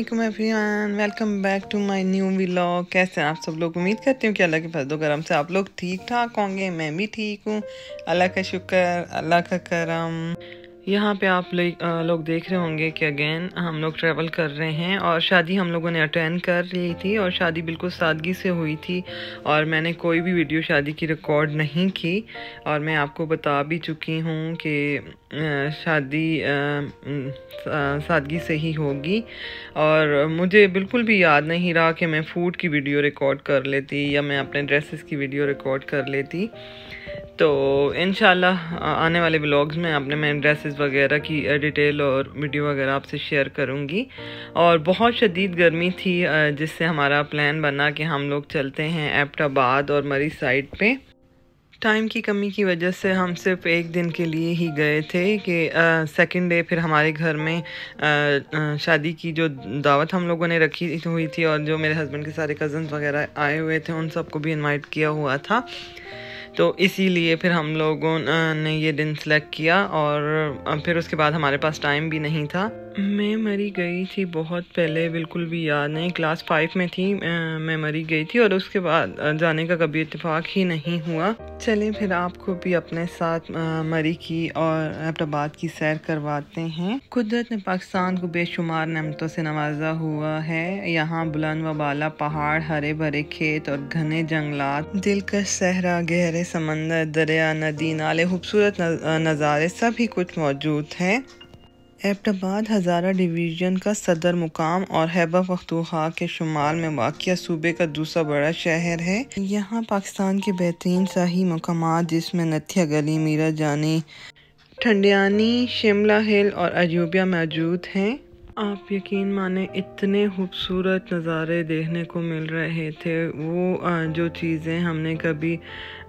वालेकुम everyone, welcome back to my new vlog. कैसे हैं आप सब लोग? उम्मीद करती हूँ कि अल्लाह के फजल करम से आप लोग ठीक ठाक होंगे। मैं भी ठीक हूँ, अल्लाह का शुक्र, अल्लाह का करम। यहाँ पे आप लोग देख रहे होंगे कि अगेन हम लोग ट्रैवल कर रहे हैं और शादी हम लोगों ने अटेंड कर ली थी और शादी बिल्कुल सादगी से हुई थी और मैंने कोई भी वीडियो शादी की रिकॉर्ड नहीं की और मैं आपको बता भी चुकी हूँ कि शादी सादगी से ही होगी। और मुझे बिल्कुल भी याद नहीं रहा कि मैं फ़ूड की वीडियो रिकॉर्ड कर लेती या मैं अपने ड्रेसेस की वीडियो रिकॉर्ड कर लेती। तो इंशाल्लाह आने वाले व्लॉग्स में अपने मैं ड्रेसेस वगैरह की डिटेल और वीडियो वगैरह आपसे शेयर करूँगी। और बहुत शदीद गर्मी थी जिससे हमारा प्लान बना कि हम लोग चलते हैं एबटाबाद और मरी साइड पे। टाइम की कमी की वजह से हम सिर्फ एक दिन के लिए ही गए थे कि सेकंड डे फिर हमारे घर में शादी की जो दावत हम लोगों ने रखी हुई थी और जो मेरे हस्बैंड के सारे कज़न्स वगैरह आए हुए थे उन सबको भी इनवाइट किया हुआ था। तो इसीलिए फिर हम लोगों ने ये दिन सेलेक्ट किया और फिर उसके बाद हमारे पास टाइम भी नहीं था। मैं मरी गई थी बहुत पहले, बिल्कुल भी याद नहीं, क्लास 5 में थी मैं मरी गई थी और उसके बाद जाने का कभी इत्तेफाक ही नहीं हुआ। चलें फिर आपको भी अपने साथ मरी की और एबटाबाद की सैर करवाते हैं। कुदरत ने पाकिस्तान को बेशुमार नेमतों से नवाजा हुआ है। यहाँ बुलंद व बाला पहाड़, हरे भरे खेत और घने जंगलात, दिलकश सहरा, गहरे समंदर, दरिया, नदी, नाले, खूबसूरत नज़ारे सभी कुछ मौजूद है। एबटाबाद हज़ारा डिवीज़न का सदर मुकाम और खैबर पख्तूनख्वा के शुमाल में वाक़िया सूबे का दूसरा बड़ा शहर है। यहाँ पाकिस्तान के बेहतरीन शाही मकामात जिसमें नथिया गली, मीरा जानी, ठंडियानी, शिमला हिल और अजूबिया मौजूद हैं। आप यकीन माने इतने खूबसूरत नज़ारे देखने को मिल रहे थे। वो जो चीज़ें हमने कभी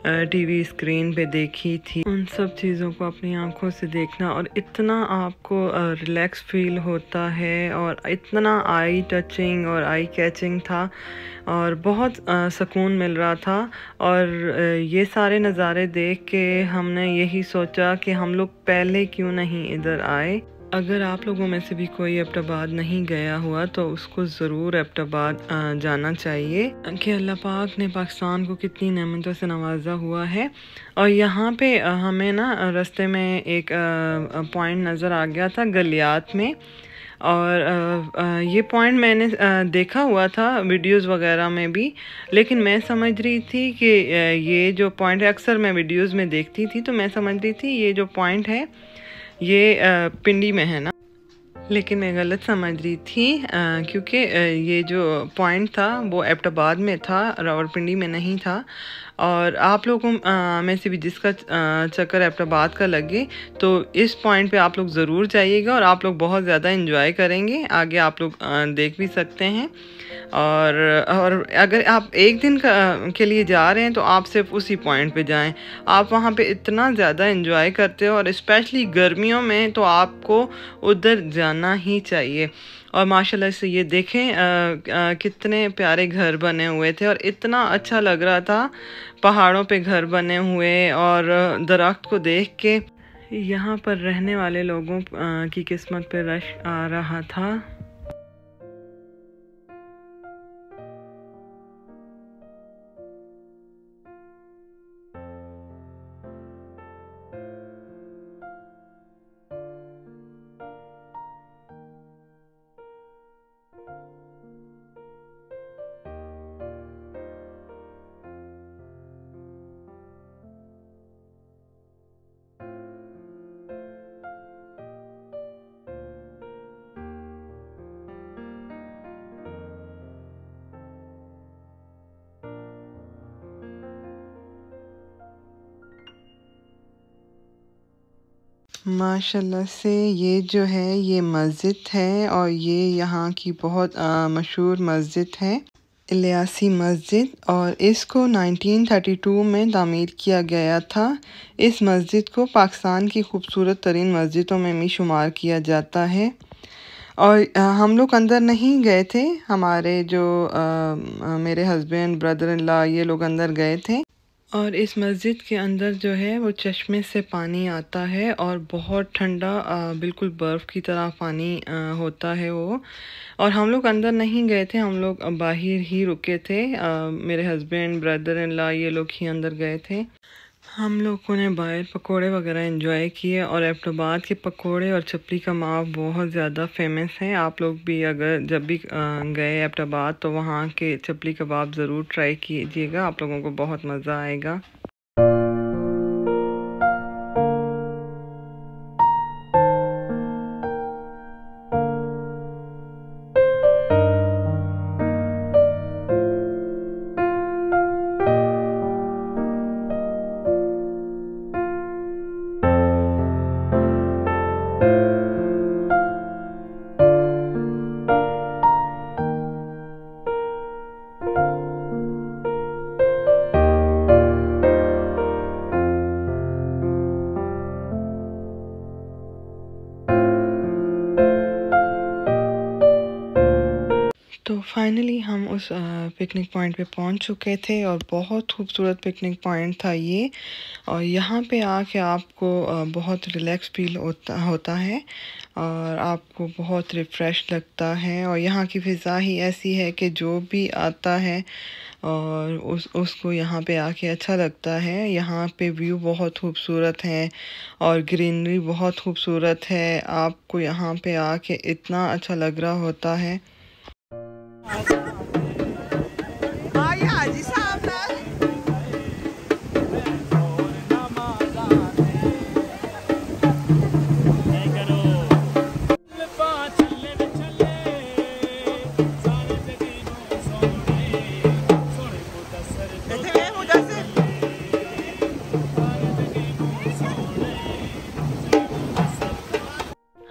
टीवी स्क्रीन पे देखी थी उन सब चीज़ों को अपनी आंखों से देखना और इतना आपको रिलैक्स फील होता है और इतना आई टचिंग और आई कैचिंग था और बहुत सुकून मिल रहा था। और ये सारे नज़ारे देख के हमने यही सोचा कि हम लोग पहले क्यों नहीं इधर आए। अगर आप लोगों में से भी कोई एबटाबाद नहीं गया हुआ तो उसको ज़रूर एबटाबाद जाना चाहिए कि अल्लाह पाक ने पाकिस्तान को कितनी नेमतों से नवाजा हुआ है। और यहाँ पे हमें ना रास्ते में एक पॉइंट नज़र आ गया था गलियात में और ये पॉइंट मैंने देखा हुआ था वीडियोस वगैरह में भी, लेकिन मैं समझ रही थी कि ये जो पॉइंट है, अक्सर मैं वीडियोस में देखती थी तो मैं समझ रही थी ये जो पॉइंट है ये पिंडी में है ना, लेकिन मैं गलत समझ रही थी क्योंकि ये जो पॉइंट था वो एबटाबाद में था, रावलपिंडी में नहीं था। और आप लोगों में से भी जिसका चक्कर एबटाबाद का लगे तो इस पॉइंट पे आप लोग ज़रूर जाइएगा और आप लोग बहुत ज़्यादा इंजॉय करेंगे। आगे आप लोग देख भी सकते हैं। और अगर आप एक दिन के लिए जा रहे हैं तो आप सिर्फ उसी पॉइंट पे जाएं। आप वहाँ पे इतना ज़्यादा इंजॉय करते हो और स्पेशली गर्मियों में तो आपको उधर जाना ही चाहिए। और माशाल्लाह से ये देखें कितने प्यारे घर बने हुए थे और इतना अच्छा लग रहा था पहाड़ों पे घर बने हुए और दरख्त को देख के। यहाँ पर रहने वाले लोगों की किस्मत पे रश आ रहा था। माशाल्लाह से ये जो है ये मस्जिद है और ये यहाँ की बहुत मशहूर मस्जिद है, इलियासी मस्जिद, और इसको 1932 में तामीर किया गया था। इस मस्जिद को पाकिस्तान की खूबसूरत तरीन मस्जिदों में भी शुमार किया जाता है। और हम लोग अंदर नहीं गए थे, हमारे जो मेरे हस्बैंड, ब्रदर इन लॉ, ये लोग अंदर गए थे। और इस मस्जिद के अंदर जो है वो चश्मे से पानी आता है और बहुत ठंडा, बिल्कुल बर्फ़ की तरह पानी होता है वो। और हम लोग अंदर नहीं गए थे, हम लोग बाहर ही रुके थे। मेरे हस्बैंड, ब्रदर इन लॉ ये लोग ही अंदर गए थे। हम लोगों ने बाहर पकोड़े वगैरह एंजॉय किए और एबटाबाद के पकोड़े और चपली कबाब बहुत ज़्यादा फेमस हैं। आप लोग भी अगर जब भी गए एबटाबाद तो वहाँ के चपली कबाब ज़रूर ट्राई कीजिएगा, आप लोगों को बहुत मज़ा आएगा। तो फाइनली हम उस पिकनिक पॉइंट पे पहुंच चुके थे और बहुत खूबसूरत पिकनिक पॉइंट था ये। और यहाँ पे आके आपको बहुत रिलैक्स फील होता है और आपको बहुत रिफ़्रेश लगता है। और यहाँ की फ़िज़ा ही ऐसी है कि जो भी आता है और उसको यहाँ पे आके अच्छा लगता है। यहाँ पे व्यू बहुत खूबसूरत है और ग्रीनरी बहुत खूबसूरत है। आपको यहाँ पे आके इतना अच्छा लग रहा होता है।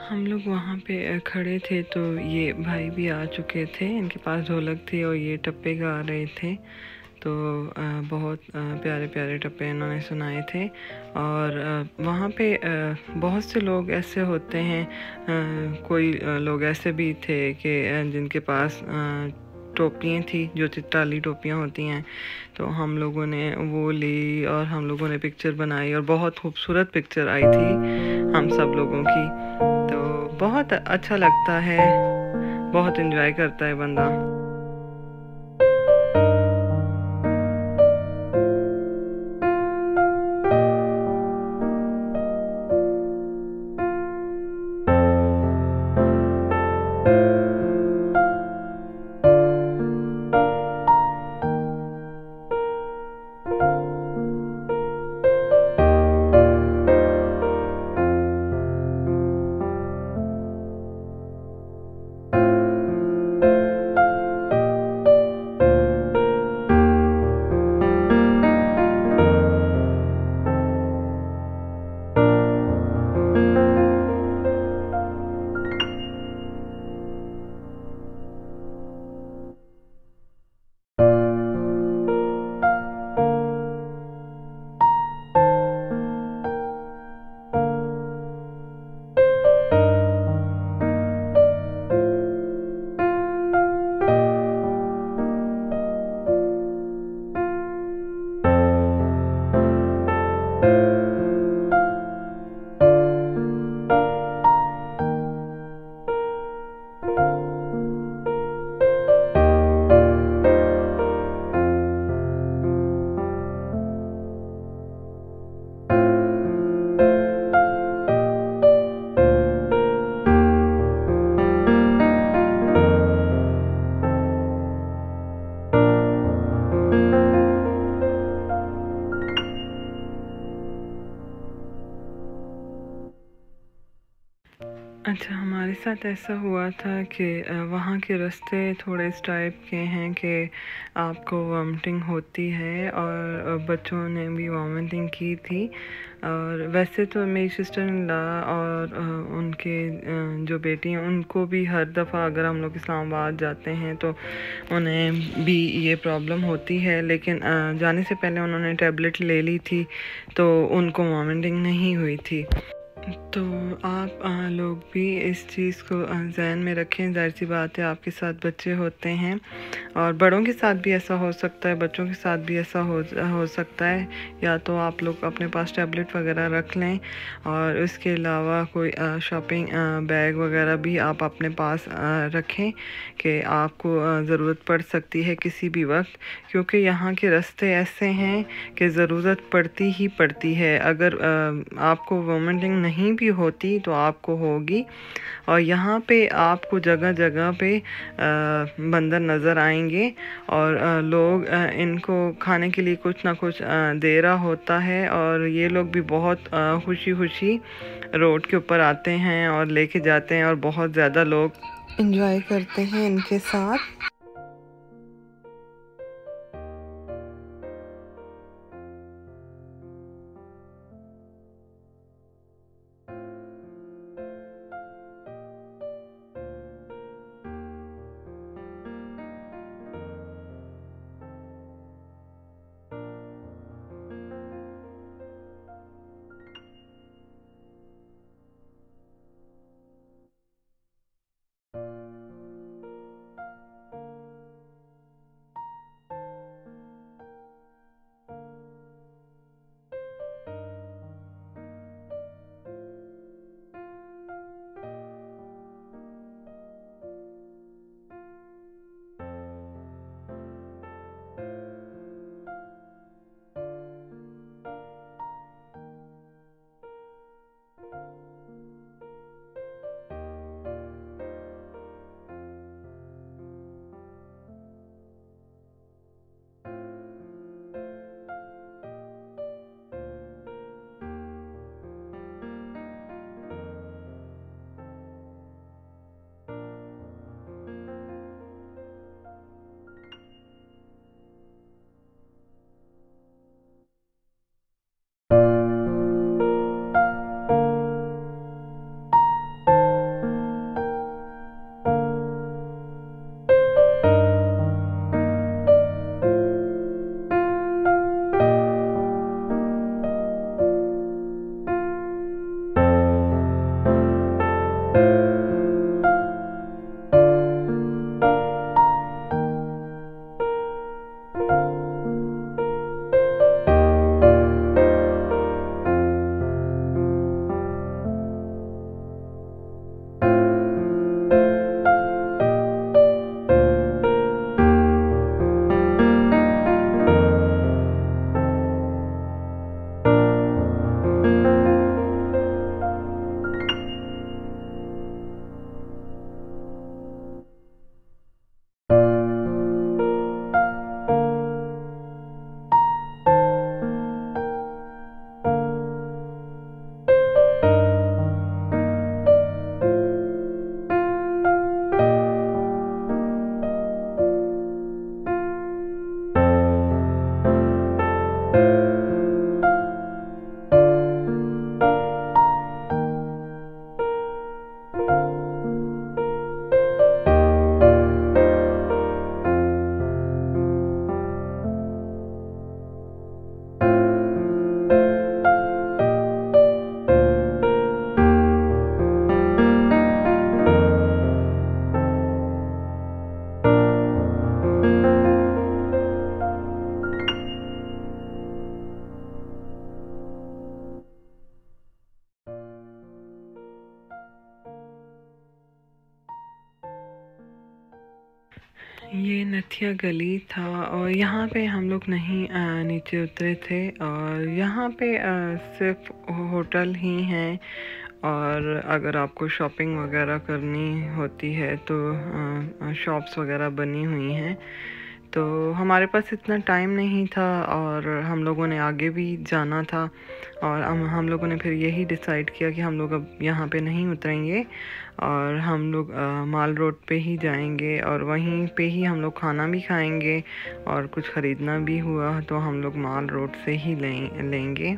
हम लोग वहाँ पे खड़े थे तो ये भाई भी आ चुके थे, इनके पास ढोलक थी और ये टप्पे गा रहे थे। तो बहुत प्यारे प्यारे टप्पे इन्होंने सुनाए थे। और वहाँ पे बहुत से लोग ऐसे होते हैं, कोई लोग ऐसे भी थे कि जिनके पास टोपियाँ थी, जो चित्राली टोपियाँ होती हैं। तो हम लोगों ने वो ली और हम लोगों ने पिक्चर बनाई और बहुत खूबसूरत पिक्चर आई थी हम सब लोगों की। तो बहुत अच्छा लगता है, बहुत एंजॉय करता है बंदा। अच्छा, हमारे साथ ऐसा हुआ था कि वहाँ के रास्ते थोड़े इस टाइप के हैं कि आपको वॉमिटिंग होती है और बच्चों ने भी वॉमिटिंग की थी। और वैसे तो मेरी सिस्टर इन लॉ और उनके जो बेटी हैं उनको भी हर दफ़ा अगर हम लोग इस्लामाबाद जाते हैं तो उन्हें भी ये प्रॉब्लम होती है, लेकिन जाने से पहले उन्होंने टैबलेट ले ली थी तो उनको वॉमिटिंग नहीं हुई थी। तो आप लोग भी इस चीज़ को ज़हन में रखें। ज़ाहिर सी बात है, आपके साथ बच्चे होते हैं और बड़ों के साथ भी ऐसा हो सकता है, बच्चों के साथ भी ऐसा हो सकता है। या तो आप लोग अपने पास टैबलेट वगैरह रख लें और उसके अलावा कोई शॉपिंग बैग वगैरह भी आप अपने पास रखें कि आपको ज़रूरत पड़ सकती है किसी भी वक्त, क्योंकि यहाँ के रास्ते ऐसे हैं कि ज़रूरत पड़ती ही पड़ती है। अगर आपको वोमिटिंग नहीं भी होती तो आपको होगी। और यहाँ पे आपको जगह जगह पे बंदर नज़र आएंगे और लोग इनको खाने के लिए कुछ ना कुछ दे रहा होता है और ये लोग भी बहुत खुशी खुशी रोड के ऊपर आते हैं और लेके जाते हैं और बहुत ज़्यादा लोग एंजॉय करते हैं इनके साथ। ये नथिया गली था और यहाँ पे हम लोग नहीं नीचे उतरे थे और यहाँ पे सिर्फ होटल ही हैं और अगर आपको शॉपिंग वगैरह करनी होती है तो शॉप्स वगैरह बनी हुई हैं। तो हमारे पास इतना टाइम नहीं था और हम लोगों ने आगे भी जाना था और हम लोगों ने फिर यही डिसाइड किया कि हम लोग अब यहाँ पे नहीं उतरेंगे और हम लोग माल रोड पे ही जाएंगे और वहीं पे ही हम लोग खाना भी खाएंगे और कुछ ख़रीदना भी हुआ तो हम लोग माल रोड से ही लेंगे।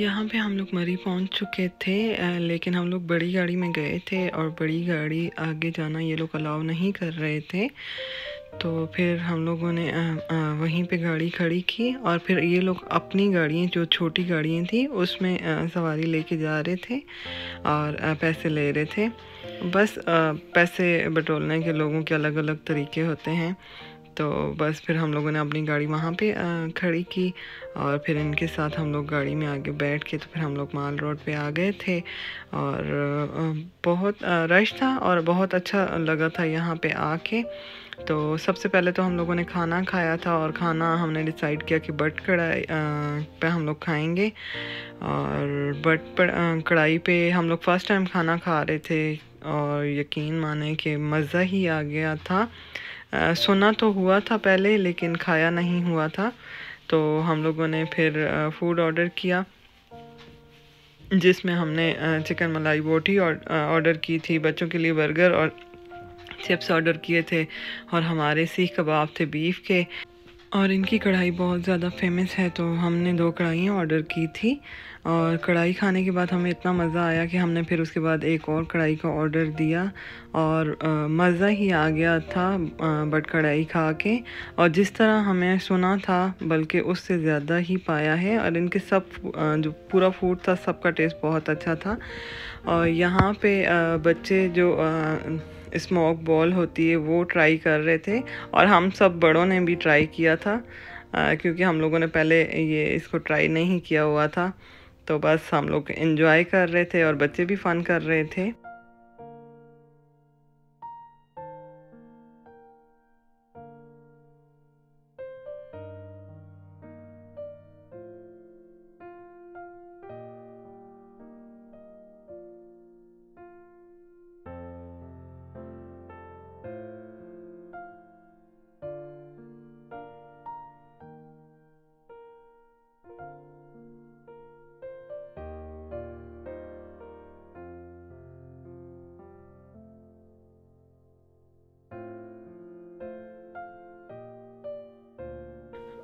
यहाँ पे हम लोग मरी पहुँच चुके थे, लेकिन हम लोग बड़ी गाड़ी में गए थे और बड़ी गाड़ी आगे जाना ये लोग अलाउ नहीं कर रहे थे। तो फिर हम लोगों ने वहीं पे गाड़ी खड़ी की और फिर ये लोग अपनी गाड़ियाँ जो छोटी गाड़ियाँ थी उसमें सवारी लेके जा रहे थे और पैसे ले रहे थे। बस पैसे बटोरने के लोगों के अलग अलग तरीके होते हैं। तो बस फिर हम लोगों ने अपनी गाड़ी वहाँ पे खड़ी की और फिर इनके साथ हम लोग गाड़ी में आगे बैठ के तो फिर हम लोग माल रोड पे आ गए थे। और बहुत रश था और बहुत अच्छा लगा था यहाँ पे आके। तो सबसे पहले तो हम लोगों ने खाना खाया था और खाना हमने डिसाइड किया कि बट कढ़ाई पे हम लोग खाएंगे। और बट कढ़ाई पे हम लोग फ़र्स्ट टाइम खाना खा रहे थे और यकीन माने कि मज़ा ही आ गया था। सुना तो हुआ था पहले लेकिन खाया नहीं हुआ था। तो हम लोगों ने फिर फूड ऑर्डर किया जिसमें हमने चिकन मलाई बोटी ऑर्डर की थी, बच्चों के लिए बर्गर और चिप्स ऑर्डर किए थे और हमारे सीख कबाब थे बीफ के। और इनकी कढ़ाई बहुत ज़्यादा फेमस है तो हमने 2 कढ़ाइयाँ ऑर्डर की थी। और कढ़ाई खाने के बाद हमें इतना मज़ा आया कि हमने फिर उसके बाद एक और कढ़ाई का ऑर्डर दिया और मज़ा ही आ गया था बट कढ़ाई खा के। और जिस तरह हमें सुना था बल्कि उससे ज़्यादा ही पाया है। और इनके सब जो पूरा फूड था सबका टेस्ट बहुत अच्छा था। और यहाँ पे बच्चे जो स्मोक बॉल होती है वो ट्राई कर रहे थे और हम सब बड़ों ने भी ट्राई किया था क्योंकि हम लोगों ने पहले ये इसको ट्राई नहीं किया हुआ था। तो बस हम लोग एंजॉय कर रहे थे और बच्चे भी फन कर रहे थे।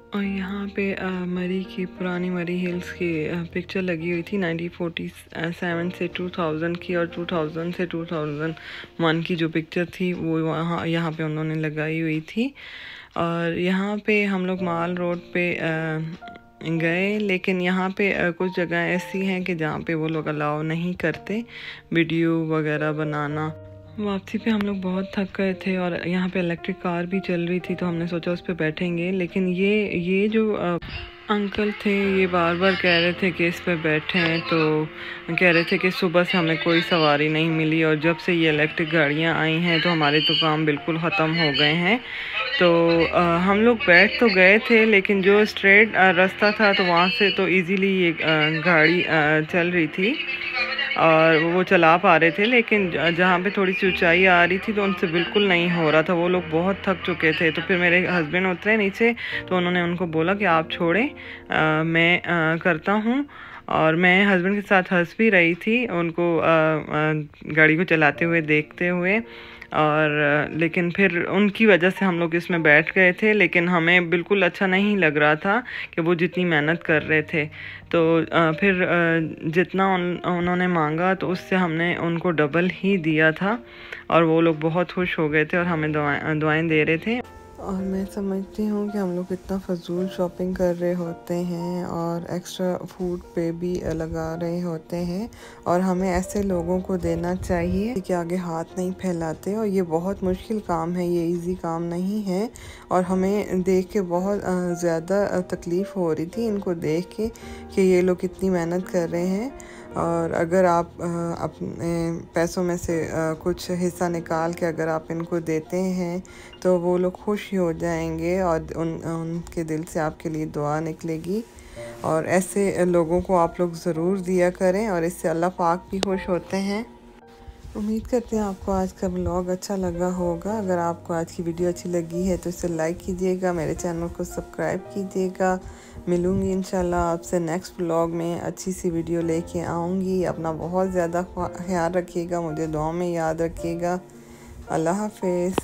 और यहाँ पे मरी की पुरानी मरी हिल्स की पिक्चर लगी हुई थी 1947 से 2000 की और 2000 से 2001 की जो पिक्चर थी वो यहाँ पे उन्होंने लगाई हुई थी। और यहाँ पे हम लोग माल रोड पे गए, लेकिन यहाँ पे कुछ जगह ऐसी हैं कि जहाँ पे वो लोग अलाउ नहीं करते वीडियो वगैरह बनाना। वापसी पे हम लोग बहुत थक गए थे और यहाँ पे इलेक्ट्रिक कार भी चल रही थी, तो हमने सोचा उस पर बैठेंगे, लेकिन ये जो अंकल थे ये बार बार कह रहे थे कि इस पे बैठें, तो कह रहे थे कि सुबह से हमें कोई सवारी नहीं मिली और जब से ये इलेक्ट्रिक गाड़ियाँ आई हैं तो हमारे तो काम बिल्कुल ख़त्म हो गए हैं। तो हम लोग बैठ तो गए थे, लेकिन जो स्ट्रेट रास्ता था तो वहाँ से तो इजीली ये गाड़ी चल रही थी और वो चला पा रहे थे, लेकिन जहाँ पे थोड़ी सी ऊंचाई आ रही थी तो उनसे बिल्कुल नहीं हो रहा था। वो लोग बहुत थक चुके थे। तो फिर मेरे हस्बैंड उतरे नीचे, तो उन्होंने उनको बोला कि आप छोड़ें, मैं करता हूँ। और मैं हस्बैंड के साथ हंस भी रही थी उनको गाड़ी को चलाते हुए देखते हुए। और लेकिन फिर उनकी वजह से हम लोग इसमें बैठ गए थे, लेकिन हमें बिल्कुल अच्छा नहीं लग रहा था कि वो जितनी मेहनत कर रहे थे। तो फिर जितना उन्होंने मांगा तो उससे हमने उनको डबल ही दिया था और वो लोग बहुत खुश हो गए थे और हमें दुआएं दे रहे थे। और मैं समझती हूँ कि हम लोग इतना फजूल शॉपिंग कर रहे होते हैं और एक्स्ट्रा फूड पे भी लगा रहे होते हैं, और हमें ऐसे लोगों को देना चाहिए कि आगे हाथ नहीं फैलाते। और ये बहुत मुश्किल काम है, ये इजी काम नहीं है। और हमें देख के बहुत ज़्यादा तकलीफ़ हो रही थी इनको देख के कि ये लोग कितनी मेहनत कर रहे हैं। और अगर आप अपने पैसों में से कुछ हिस्सा निकाल के अगर आप इनको देते हैं तो वो लोग खुश ही हो जाएंगे और उनके दिल से आपके लिए दुआ निकलेगी। और ऐसे लोगों को आप लोग ज़रूर दिया करें और इससे अल्लाह पाक भी खुश होते हैं। उम्मीद करते हैं आपको आज का व्लॉग अच्छा लगा होगा। अगर आपको आज की वीडियो अच्छी लगी है तो इसे लाइक कीजिएगा, मेरे चैनल को सब्सक्राइब कीजिएगा। मिलूँगी इंशाल्लाह आपसे नेक्स्ट व्लॉग में, अच्छी सी वीडियो लेके आऊँगी। अपना बहुत ज़्यादा ख्याल रखिएगा, मुझे दुआ में याद रखिएगा। अल्लाह हाफिज़।